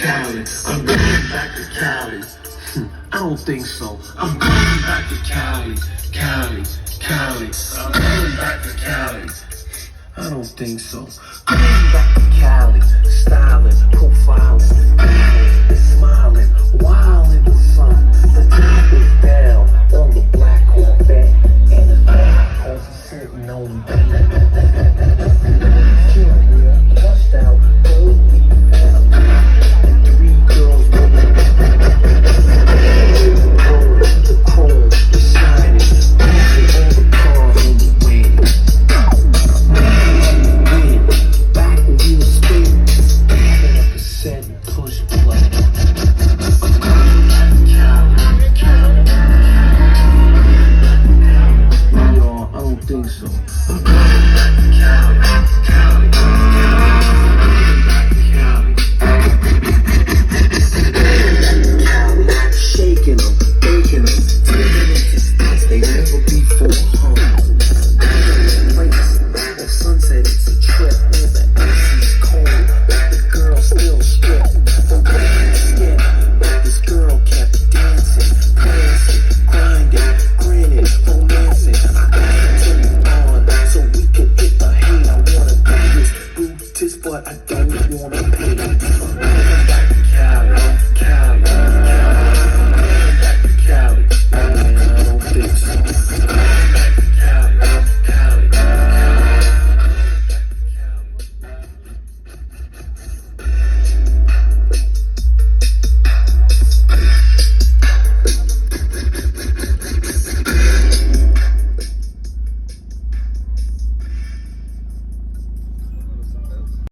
Cali. I'm going back to Cali. I don't think so. I'm going back to Cali. Cali. Cali. I'm going back to Cali. I don't think so. Going back to Cali. Styling, profiling, balling and smiling, wild in the sun. The top is down on the black Corvette, and the black horse is sitting on the flushed out, gold leaf found, and 3 girls rolling. The chrome, the shining, all the cars on the way. Back wheel spin, up the set and push play.